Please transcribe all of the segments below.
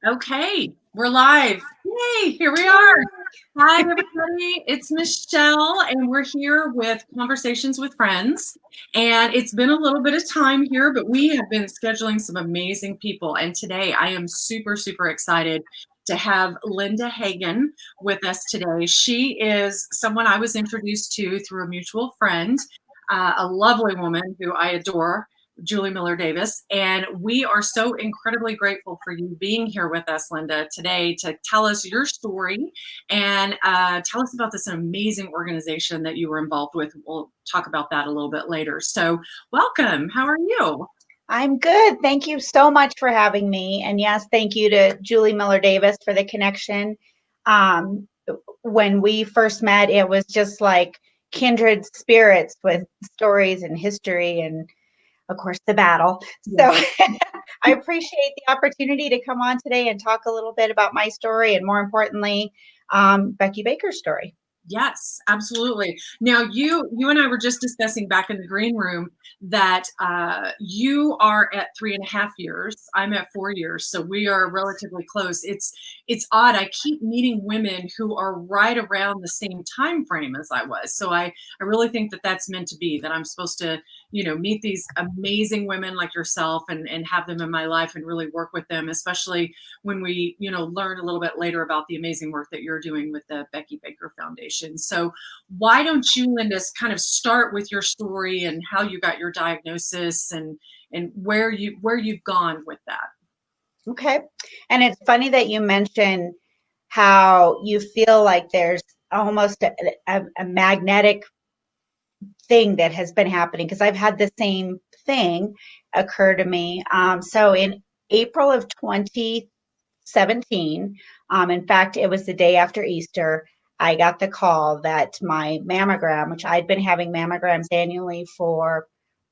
Okay, we're live. Yay, here we are. Hi, everybody. It's Michelle, and we're here with Conversations with Friends. And it's been a little bit of time here, but we have been scheduling some amazing people. And today I am super, super excited to have Linda Hagen with us today. She is someone I was introduced to through a mutual friend, a lovely woman who I adore. Julie Miller Davis. And we are so incredibly grateful for you being here with us, Linda, today to tell us your story and tell us about this amazing organization that you were involved with. We'll talk about that a little bit later. So, welcome. How are you? I'm good. Thank you so much for having me. And yes, thank you to Julie Miller Davis for the connection. Um, when we first met, it was just like kindred spirits with stories and history and, of course, the battle. So I appreciate the opportunity to come on today and talk a little bit about my story and, more importantly, Becky Baker's story. Yes, absolutely. Now, you and I were just discussing back in the green room that you are at 3.5 years. I'm at 4 years, so we are relatively close. It's odd. I keep meeting women who are right around the same time frame as I was. So I really think that that's meant to be. That I'm supposed to meet these amazing women like yourself and have them in my life and really work with them, especially when we learn a little bit later about the amazing work that you're doing with the Becky Baker Foundation. So why don't you, Linda, kind of start with your story and how you got your diagnosis and where you've gone with that. Okay. And it's funny that you mentioned how you feel like there's almost a magnetic thing that has been happening, because I've had the same thing occur to me. So in April of 2017, in fact, it was the day after Easter, I got the call that my mammogram, which I'd been having mammograms annually for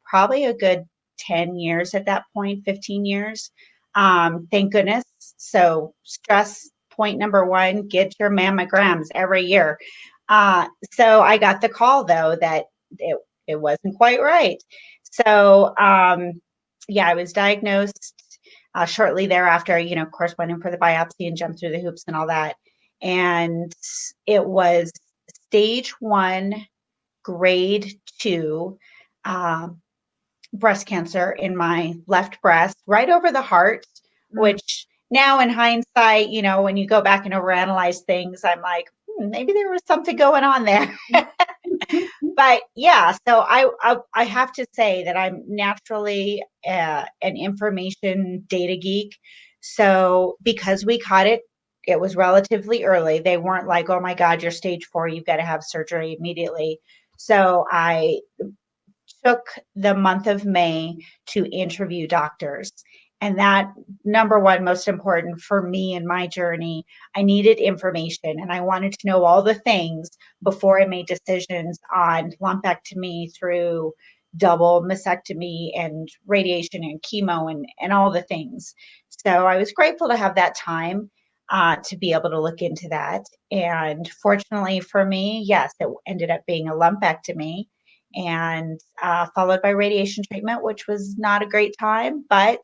probably a good 10 years at that point, 15 years. Thank goodness. So stress point number one, get your mammograms every year. So I got the call, though, that it wasn't quite right. So yeah, I was diagnosed shortly thereafter. Of course, went in for the biopsy and jumped through the hoops and all that. And it was stage 1, grade 2 breast cancer in my left breast, right over the heart, which now in hindsight, when you go back and overanalyze things, I'm like, maybe there was something going on there. But yeah, so I have to say that I'm naturally an information data geek. So because we caught it, it was relatively early. They weren't like, oh my God, you're stage 4, you've got to have surgery immediately. So I took the month of May to interview doctors. And that, number one, most important for me in my journey, I needed information and I wanted to know all the things before I made decisions on lumpectomy through double mastectomy and radiation and chemo and all the things. So I was grateful to have that time to be able to look into that. And fortunately for me, yes, it ended up being a lumpectomy and followed by radiation treatment, which was not a great time, but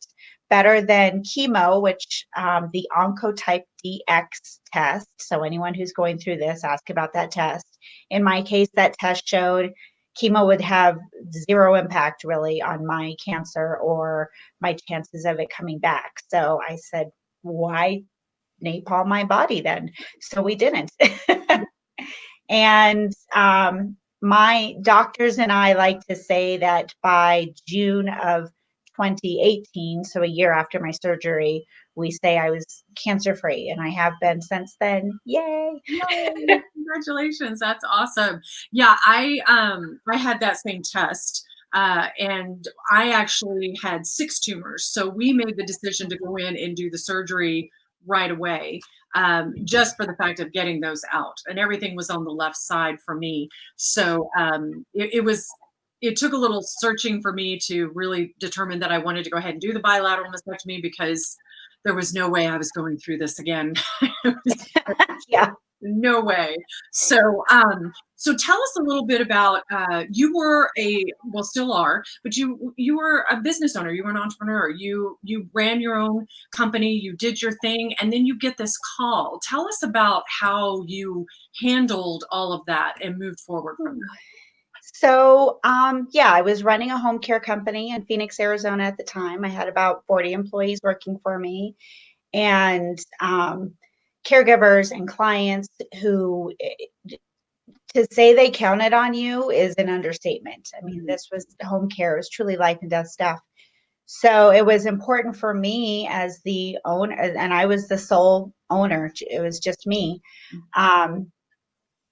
better than chemo, which the Oncotype DX test. So anyone who's going through this, ask about that test. In my case, that test showed chemo would have zero impact really on my cancer or my chances of it coming back. So I said, why napalm my body then? So we didn't. And my doctors and I like to say that by June of 2018, so a year after my surgery, we say I was cancer free, and I have been since then. Yay! Yay, congratulations, that's awesome. Yeah, I had that same test. And I actually had 6 tumors. So we made the decision to go in and do the surgery right away, just for the fact of getting those out. And everything was on the left side for me. So it took a little searching for me to really determine that I wanted to go ahead and do the bilateral mastectomy, because there was no way I was going through this again. Yeah. No way. So So tell us a little bit about you were well, still are, but you were a business owner. You were an entrepreneur. You ran your own company. You did your thing, and then you get this call. Tell us about how you handled all of that and moved forward from that. So, yeah, I was running a home care company in Phoenix, Arizona at the time. I had about 40 employees working for me, and caregivers and clients who, to say they counted on you is an understatement. I mean, Mhm. this was home care, it was truly life and death stuff. So it was important for me as the owner, and I was the sole owner. It was just me. Um,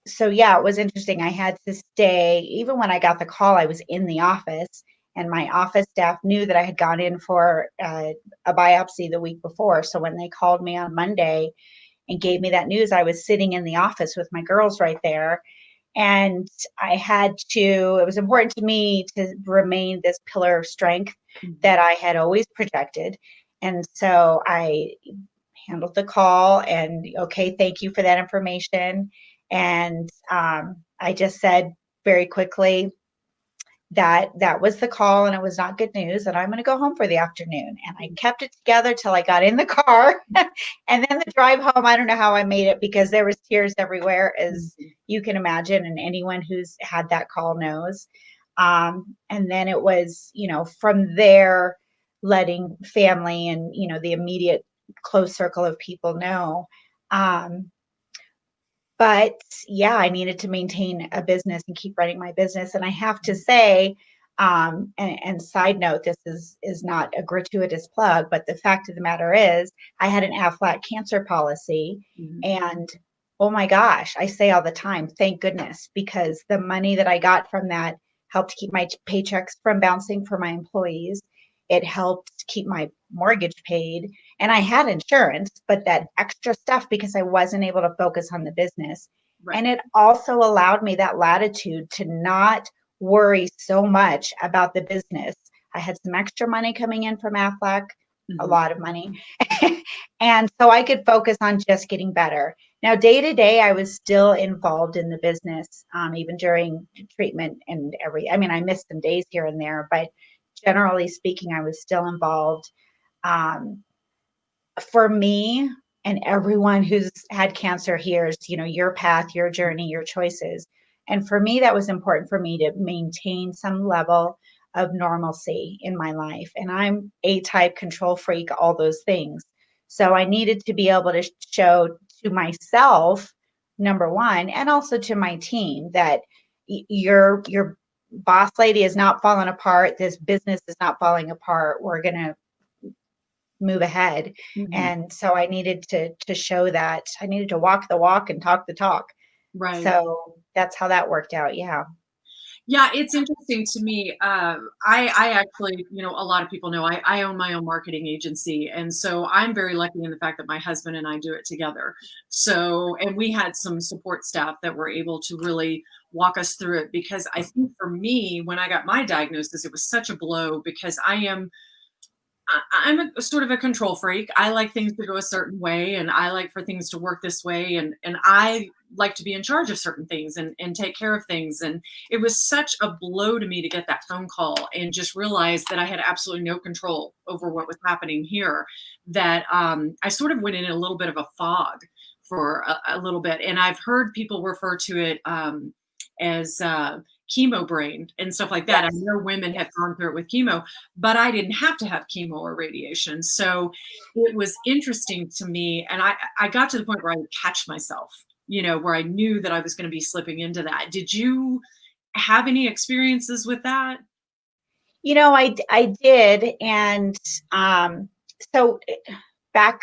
so yeah, it was interesting. I had to stay, even when I got the call, I was in the office, and my office staff knew that I had gone in for a biopsy the week before. So when they called me on Monday and gave me that news, I was sitting in the office with my girls right there. And it was important to me to remain this pillar of strength Mhm. that I had always projected. And so I handled the call and, okay, thank you for that information. And I just said very quickly that that was the call and it was not good news. And I'm going to go home for the afternoon. And I kept it together till I got in the car. And then the drive home, I don't know how I made it because there was tears everywhere, as Mhm. you can imagine. And anyone who's had that call knows. And then it was, from there, letting family and, the immediate close circle of people know. Um, but yeah, I needed to maintain a business and keep running my business. And I have to say, and side note, this is not a gratuitous plug, but the fact of the matter is, I had an Aflac cancer policy, Mhm. and oh my gosh, I say all the time, thank goodness, because the money that I got from that helped keep my paychecks from bouncing for my employees. It helped keep my mortgage paid, and I had insurance, but that extra stuff because I wasn't able to focus on the business. Right. And it also allowed me that latitude to not worry so much about the business. I had some extra money coming in from Aflac, a Mhm. lot of money. And so I could focus on just getting better. Now, day to day, I was still involved in the business, even during treatment I mean, I missed some days here and there, but generally speaking, I was still involved. Um, for me and everyone who's had cancer hears, your path, your journey, your choices. And for me, that was important for me to maintain some level of normalcy in my life. And I'm A type, control freak, all those things. So I needed to be able to show to myself, number one, and also to my team that your boss lady is not falling apart. This business is not falling apart. We're going to move ahead. Mhm. And so I needed to show that I needed to walk the walk and talk the talk. Right. So that's how that worked out. Yeah. Yeah, it's interesting to me. I actually, a lot of people know I own my own marketing agency. And so I'm very lucky in the fact that my husband and I do it together. So, and we had some support staff that were able to really walk us through it because I think for me, when I got my diagnosis, it was such a blow because I'm a sort of a control freak. I like things to go a certain way, and I like for things to work this way, and I like to be in charge of certain things and take care of things. And it was such a blow to me to get that phone call and just realize that I had absolutely no control over what was happening here. That I sort of went in a little bit of a fog for a little bit, and I've heard people refer to it as chemo brain and stuff like that. I Yes. know women have Yes. gone through it with chemo, but I didn't have to have chemo or radiation. So it was interesting to me. And I got to the point where I would catch myself, where I knew that I was going to be slipping into that. Did you have any experiences with that? I did. And so back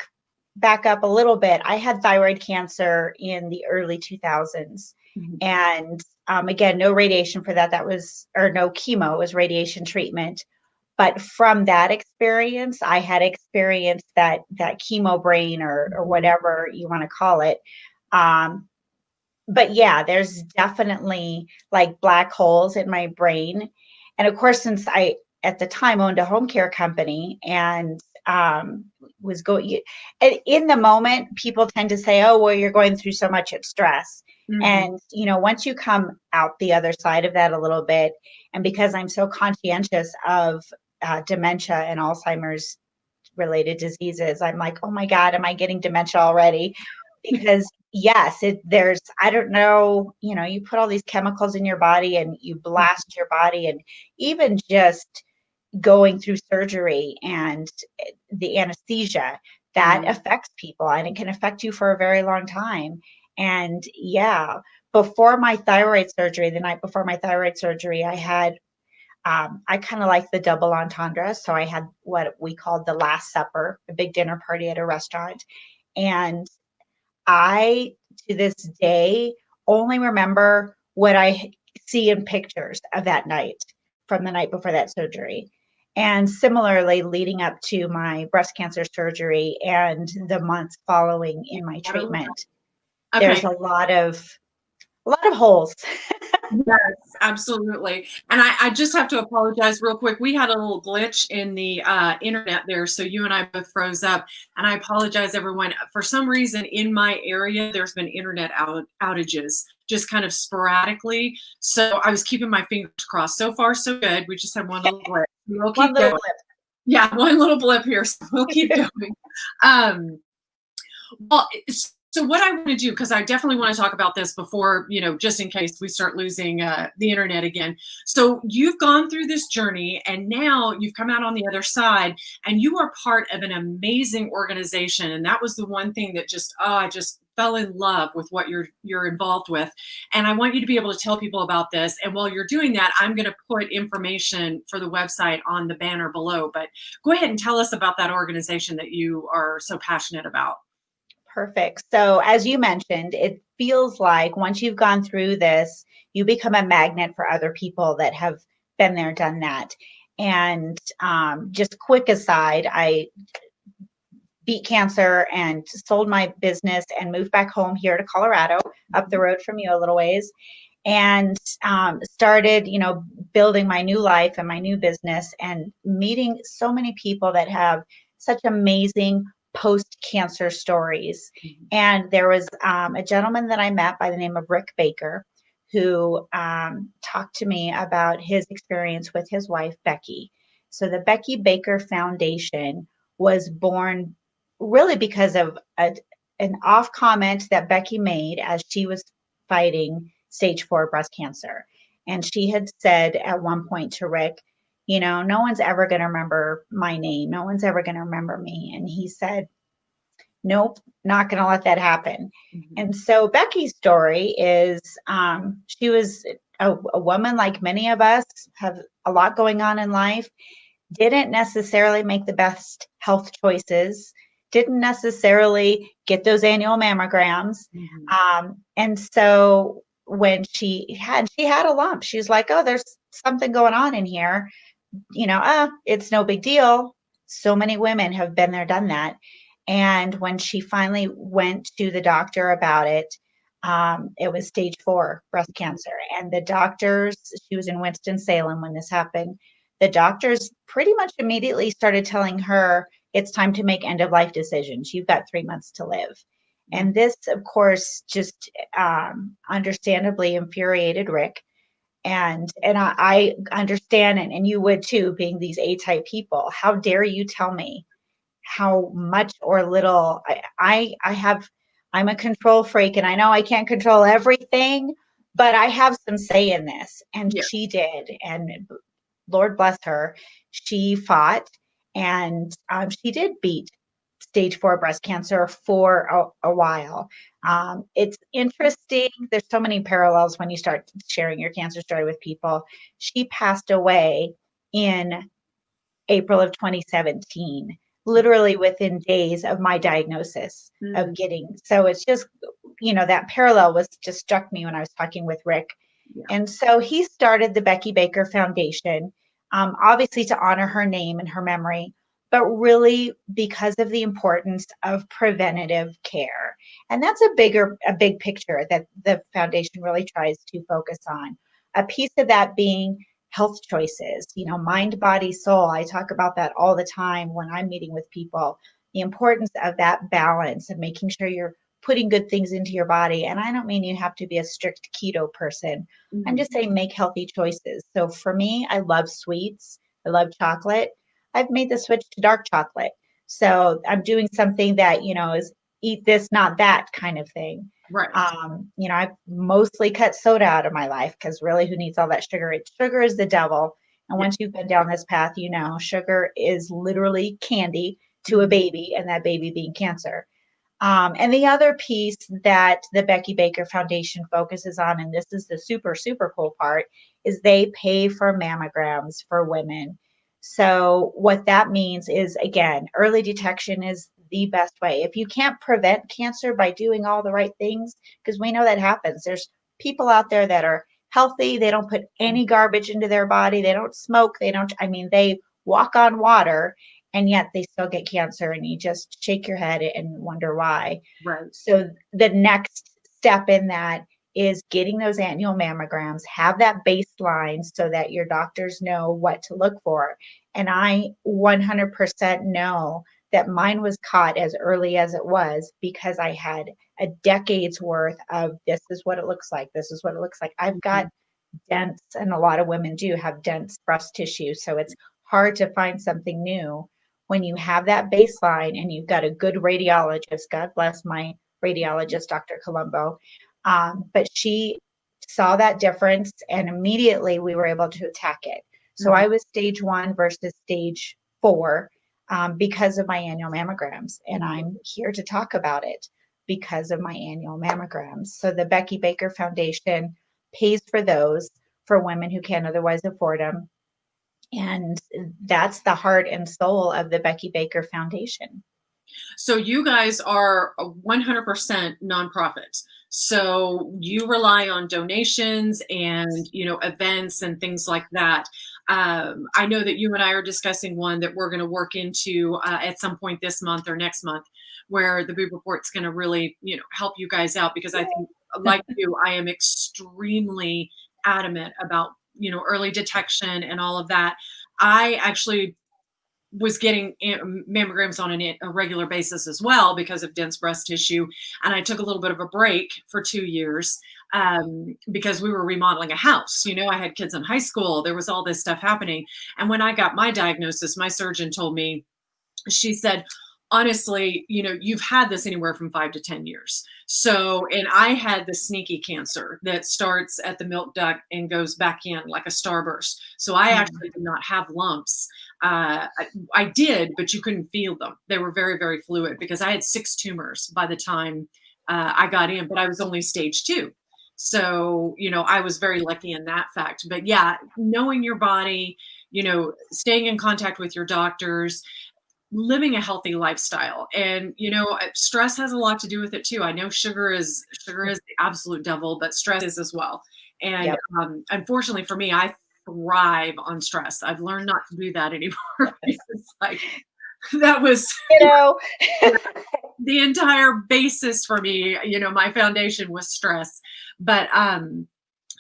back up a little bit. I had thyroid cancer in the early 2000s. Mhm. And again, no radiation for that. That was, or no chemo, it was radiation treatment. But from that experience, I had experienced that chemo brain, or Mhm. whatever you want to call it. Um, but yeah, there's definitely like black holes in my brain. And of course, since I at the time owned a home care company and was going in the moment, people tend to say, "Oh, well, you're going through so much stress." Hmm. And, once you come out the other side of that a little bit, and because I'm so conscientious of dementia and Alzheimer's related diseases, I'm like, oh my God, am I getting dementia already? Because yes, there's, I don't know, you put all these chemicals in your body and you blast your body, and even just going through surgery and the anesthesia that Mm. affects people, and it can affect you for a very long time. And yeah, before my thyroid surgery, the night before my thyroid surgery, I kind of like the double entendre. So I had what we called the Last Supper, a big dinner party at a restaurant. And I, to this day, only remember what I see in pictures of that night from the night before that surgery. And similarly, leading up to my breast cancer surgery and the months following in my treatment, there's Okay. a lot of holes. Yes, absolutely. And I just have to apologize real quick. We had a little glitch in the internet there, so you and I both froze up. And I apologize, everyone. For some reason, in my area, there's been internet outages, just kind of sporadically. So I was keeping my fingers crossed. So far, so good. We just had one little glitch. We'll One keep little going. Yeah, one little blip here, so we'll keep blip. going. Um, well, so what I want to do, because I definitely want to talk about this before, just in case we start losing the internet again. So you've gone through this journey and now you've come out on the other side and you are part of an amazing organization. And that was the one thing that I just fell in love with what you're involved with. And I want you to be able to tell people about this. And while you're doing that, I'm going to put information for the website on the banner below. But go ahead and tell us about that organization that you are so passionate about. Perfect. So, as you mentioned, it feels like once you've gone through this, you become a magnet for other people that have been there, done that. And just quick aside, I beat cancer and sold my business and moved back home here to Colorado, up the road from you a little ways, and started, building my new life and my new business and meeting so many people that have such amazing post-cancer stories. And there was a gentleman that I met by the name of Rick Baker who talked to me about his experience with his wife, Becky. So the Becky Baker Foundation was born really because of an off comment that Becky made as she was fighting stage 4 breast cancer. And she had said at one point to Rick, no one's ever going to remember my name. No one's ever going to remember me. And he said, nope, not going to let that happen. Mhm. And so Becky's story is she was a woman like many of us, have a lot going on in life, didn't necessarily make the best health choices, didn't necessarily get those annual mammograms. Mhm. And so when she had a lump, she's like, oh, there's something going on in here. It's no big deal. So many women have been there, done that. And when she finally went to the doctor about it was stage 4 breast cancer. And the doctors, she was in Winston-Salem when this happened, the doctors pretty much immediately started telling her it's time to make end of life decisions. You've got 3 months to live. And this, of course, just understandably infuriated Rick. And I understand, and you would too, being these A-type people. How dare you tell me how much or little I'm a control freak, and I know I can't control everything, but I have some say in this. And Yeah. she did. And Lord bless her, she fought, and she did beat stage 4 breast cancer for a while. It's interesting. There's so many parallels when you start sharing your cancer story with people. She passed away in April of 2017, literally within days of my diagnosis of Mhm. getting. So it's just, that parallel was just struck me when I was talking with Rick. Yeah. And so he started the Becky Baker Foundation, obviously to honor her name and her memory, but really because of the importance of preventative care. And that's a big picture that the foundation really tries to focus on. A piece of that being health choices, mind, body, soul. I talk about that all the time when I'm meeting with people, the importance of that balance of making sure you're putting good things into your body. And I don't mean you have to be a strict keto person. I'm Mhm. just saying make healthy choices. So for me, I love sweets. I love chocolate. I've made the switch to dark chocolate. So I'm doing something that, is eat this, not that kind of thing. Right. I've mostly cut soda out of my life because really, who needs all that sugar? Sugar is the devil. And Yeah. once you've been down this path, sugar is literally candy to a Mhm. baby, and that baby being cancer. And the other piece that the Becky Baker Foundation focuses on, and this is the super, super cool part, is they pay for mammograms for women. So, what that means is, again, early detection is the best way. If you can't prevent cancer by doing all the right things, because we know that happens, there's people out there that are healthy, they don't put any garbage into their body, they don't smoke, they walk on water, and yet they still get cancer, and you just shake your head and wonder why. Right. So the next step in that is getting those annual mammograms, have that baseline so that your doctors know what to look for. And I 100% know that mine was caught as early as it was because I had a decade's worth of this is what it looks like. This is what it looks like. I've got Mhm. dense, and a lot of women do have dense breast tissue. So it's hard to find something new when you have that baseline and you've got a good radiologist. God bless my radiologist, Dr. Colombo. But she saw that difference and immediately we were able to attack it. So Mhm. I was stage 1 versus stage 4 because of my annual mammograms. And I'm here to talk about it because of my annual mammograms. So the Becky Baker Foundation pays for those for women who can't otherwise afford them. And that's the heart and soul of the Becky Baker Foundation. So you guys are a 100% nonprofit. So you rely on donations and events and things like that. I know that you and I are discussing one that we're going to work into at some point this month or next month, where the Boob Report's going to really help you guys out because I think, like you, I am extremely adamant about early detection and all of that. I actually was getting mammograms on a regular basis as well because of dense breast tissue. And I took a little bit of a break for 2 years because we were remodeling a house. I had kids in high school. There was all this stuff happening. And when I got my diagnosis, my surgeon told me, she said, honestly, you've had this anywhere from 5 to 10 years. So, and I had the sneaky cancer that starts at the milk duct and goes back in like a starburst. So I Mm. actually did not have lumps. I did, but you couldn't feel them. They were very, very fluid because I had 6 tumors by the time I got in, but I was only stage 2. So, I was very lucky in that fact. But yeah, knowing your body, staying in contact with your doctors, living a healthy lifestyle. And stress has a lot to do with it too. I know sugar is the absolute devil, but stress is as well. And Yep. unfortunately for me, I thrive on stress. I've learned not to do that anymore because like that was You know, the entire basis for me. My foundation was stress. But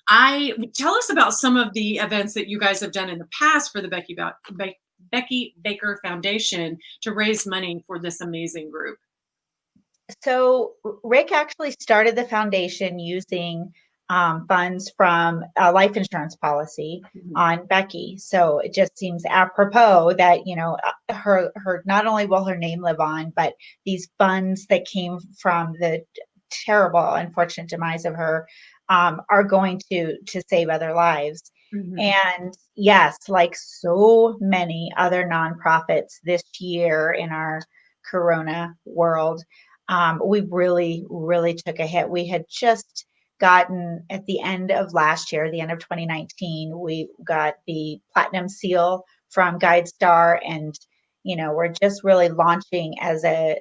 I tell us about some of the events that you guys have done in the past for the Becky Baker Foundation to raise money for this amazing group. so Rick actually started the foundation using funds from a life insurance policy Mhm. on Becky. So it just seems apropos that her not only will her name live on, but these funds that came from the terrible, unfortunate demise of her are going to save other lives. Mhm. And yes, like so many other nonprofits this year in our Corona world, we really, really took a hit. We had just gotten at the end of last year, the end of 2019, we got the platinum seal from GuideStar, and we're just really launching as a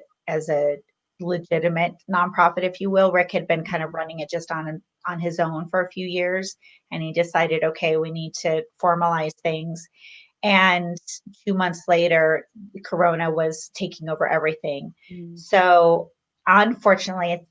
legitimate nonprofit, if you will. Rick had been kind of running it just on his own for a few years, and he decided, okay, we need to formalize things. And 2 months later, Corona was taking over everything. Mhm. So, unfortunately,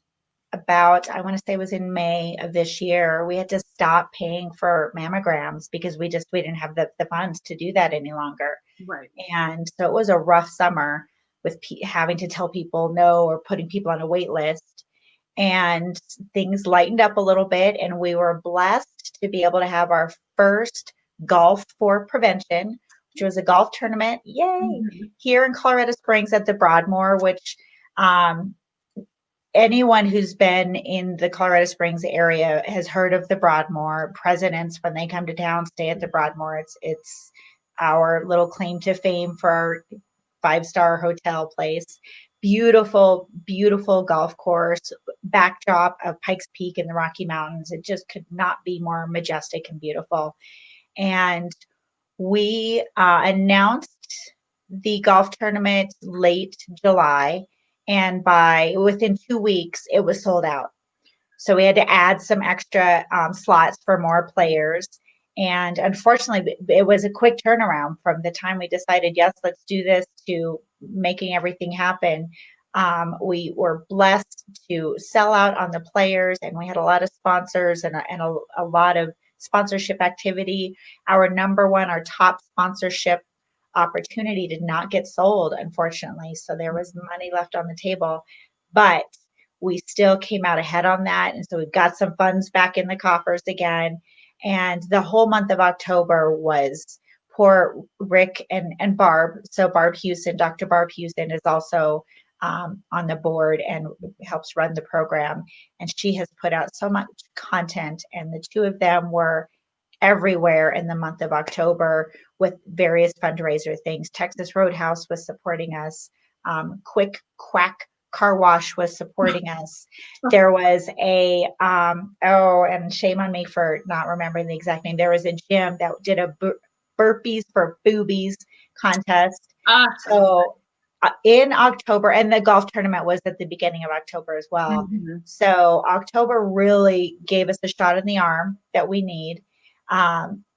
about, I want to say it was in May of this year, we had to stop paying for mammograms because we didn't have the funds to do that any longer. Right. And so it was a rough summer with having to tell people no or putting people on a wait list. and things lightened up a little bit, and we were blessed to be able to have our first golf for prevention, which was a golf tournament, yay, Mhm. here in Colorado Springs at the Broadmoor, which um, anyone who's been in the Colorado Springs area has heard of the Broadmoor. Presidents, when they come to town, stay at the Broadmoor. It's our little claim to fame for our 5-star hotel place. Beautiful, beautiful golf course, backdrop of Pikes Peak in the Rocky Mountains. It just could not be more majestic and beautiful. And we announced the golf tournament late July, and by within 2 weeks, it was sold out. So we had to add some extra slots for more players. And unfortunately, it was a quick turnaround from the time we decided, yes, let's do this, to making everything happen. We were blessed to sell out on the players, and we had a lot of sponsors and a lot of sponsorship activity. Our number one, our top sponsorship opportunity did not get sold, unfortunately. So there was money left on the table. But we still came out ahead on that. And so we've got some funds back in the coffers again. And the whole month of October was poor Rick and Barb. So Barb Houston, Dr. Barb Houston is also on the board and helps run the program. And she has put out so much content. And the two of them were everywhere in the month of October with various fundraiser things. Texas Roadhouse was supporting us. Quick Quack Car Wash was supporting us. There was and shame on me for not remembering the exact name. There was a gym that did a burpees for boobies contest. So in October, and the golf tournament was at the beginning of October as well. Mm-hmm. So October really gave us a shot in the arm that we need.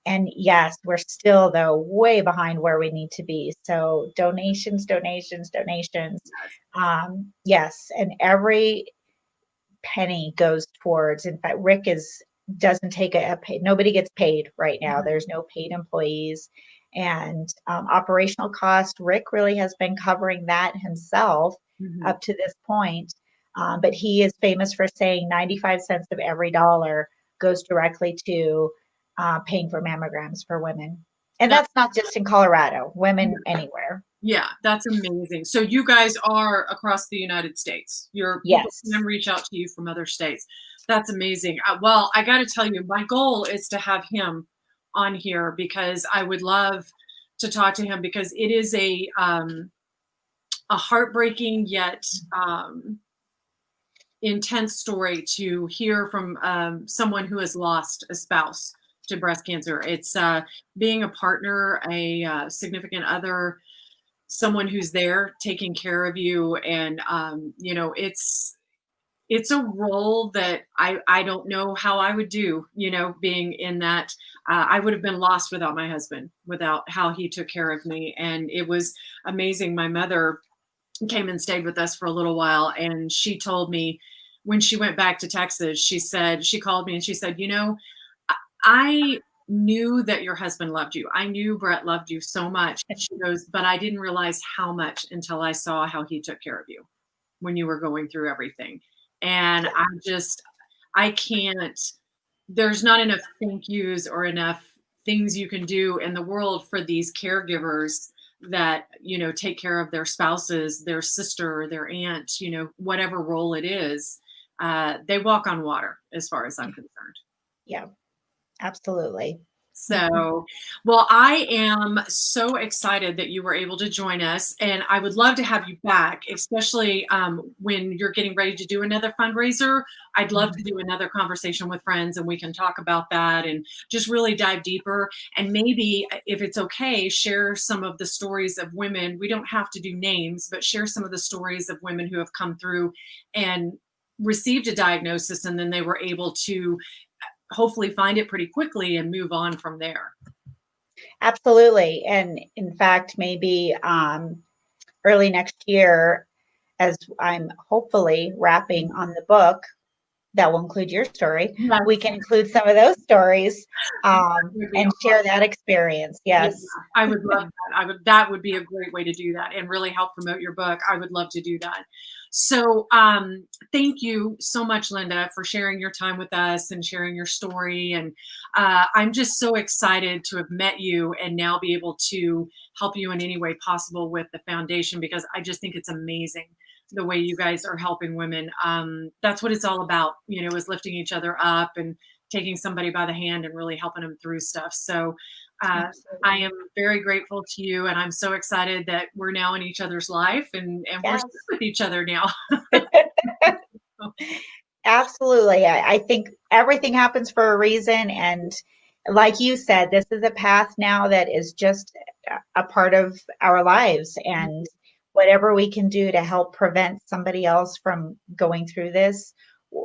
And yes, we're still, though, way behind where we need to be. So donations, donations, donations. Yes, and every penny goes towards. In fact, Rick doesn't take a pay. Nobody gets paid right now. There's no paid employees, and operational cost. Rick really has been covering that himself up to this point. But he is famous for saying 95 cents of every dollar goes directly to paying for mammograms for women. And that's not just in Colorado, women anywhere. Yeah, that's amazing. So you guys are across the United States. Your people Yes. can reach out to you from other states. That's amazing. Well, I got to tell you, my goal is to have him on here because I would love to talk to him because it is a heartbreaking yet intense story to hear from someone who has lost a spouse to breast cancer. It's being a partner, a significant other, someone who's there taking care of you, and it's a role that I don't know how I would do, being in that. I would have been lost without my husband, without how he took care of me, and it was amazing. My mother came and stayed with us for a little while, and she told me when she went back to Texas, she called me and she said, I knew that your husband loved you. I knew Brett loved you so much. She goes, but I didn't realize how much until I saw how he took care of you when you were going through everything. And I can't, there's not enough thank yous or enough things you can do in the world for these caregivers that, take care of their spouses, their sister, their aunt, whatever role it is. They walk on water as far as I'm concerned. Yeah. Absolutely. So, well, I am so excited that you were able to join us, and I would love to have you back, especially when you're getting ready to do another fundraiser. I'd love to do another conversation with friends, and we can talk about that and just really dive deeper. And maybe, if it's okay, share some of the stories of women. We don't have to do names, but share some of the stories of women who have come through and received a diagnosis, and then they were able to hopefully find it pretty quickly and move on from there. Absolutely. And in fact, maybe early next year, as I'm hopefully wrapping on the book, that will include your story. We Yes, can include some of those stories that would be and share that experience. Yeah, Yes. I would love that. That would be a great way to do that and really help promote your book. I would love to do that. So, thank you so much, Linda, for sharing your time with us and sharing your story. And I'm just so excited to have met you and now be able to help you in any way possible with the foundation because I just think it's amazing the way you guys are helping women. That's what it's all about, is lifting each other up and taking somebody by the hand and really helping them through stuff. So, I Absolutely. am very grateful to you, and I'm so excited that we're now in each other's life and we're Yes. still with each other now. Absolutely. I think everything happens for a reason. And like you said, this is a path now that is just a part of our lives. And whatever we can do to help prevent somebody else from going through this,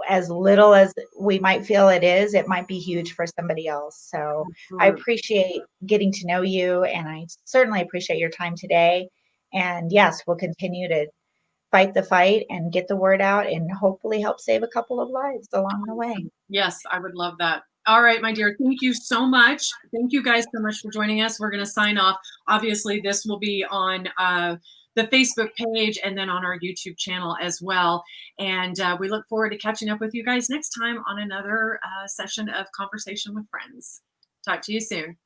as little as we might feel it might be huge for somebody else. So I Absolutely. appreciate getting to know you. And I certainly appreciate your time today. And yes, we'll continue to fight the fight and get the word out and hopefully help save a couple of lives along the way. Yes, I would love that. All right, my dear. Thank you so much. Thank you guys so much for joining us. We're going to sign off. Obviously, this will be on the Facebook page and then on our YouTube channel as well. And we look forward to catching up with you guys next time on another session of Conversation with Friends. Talk to you soon.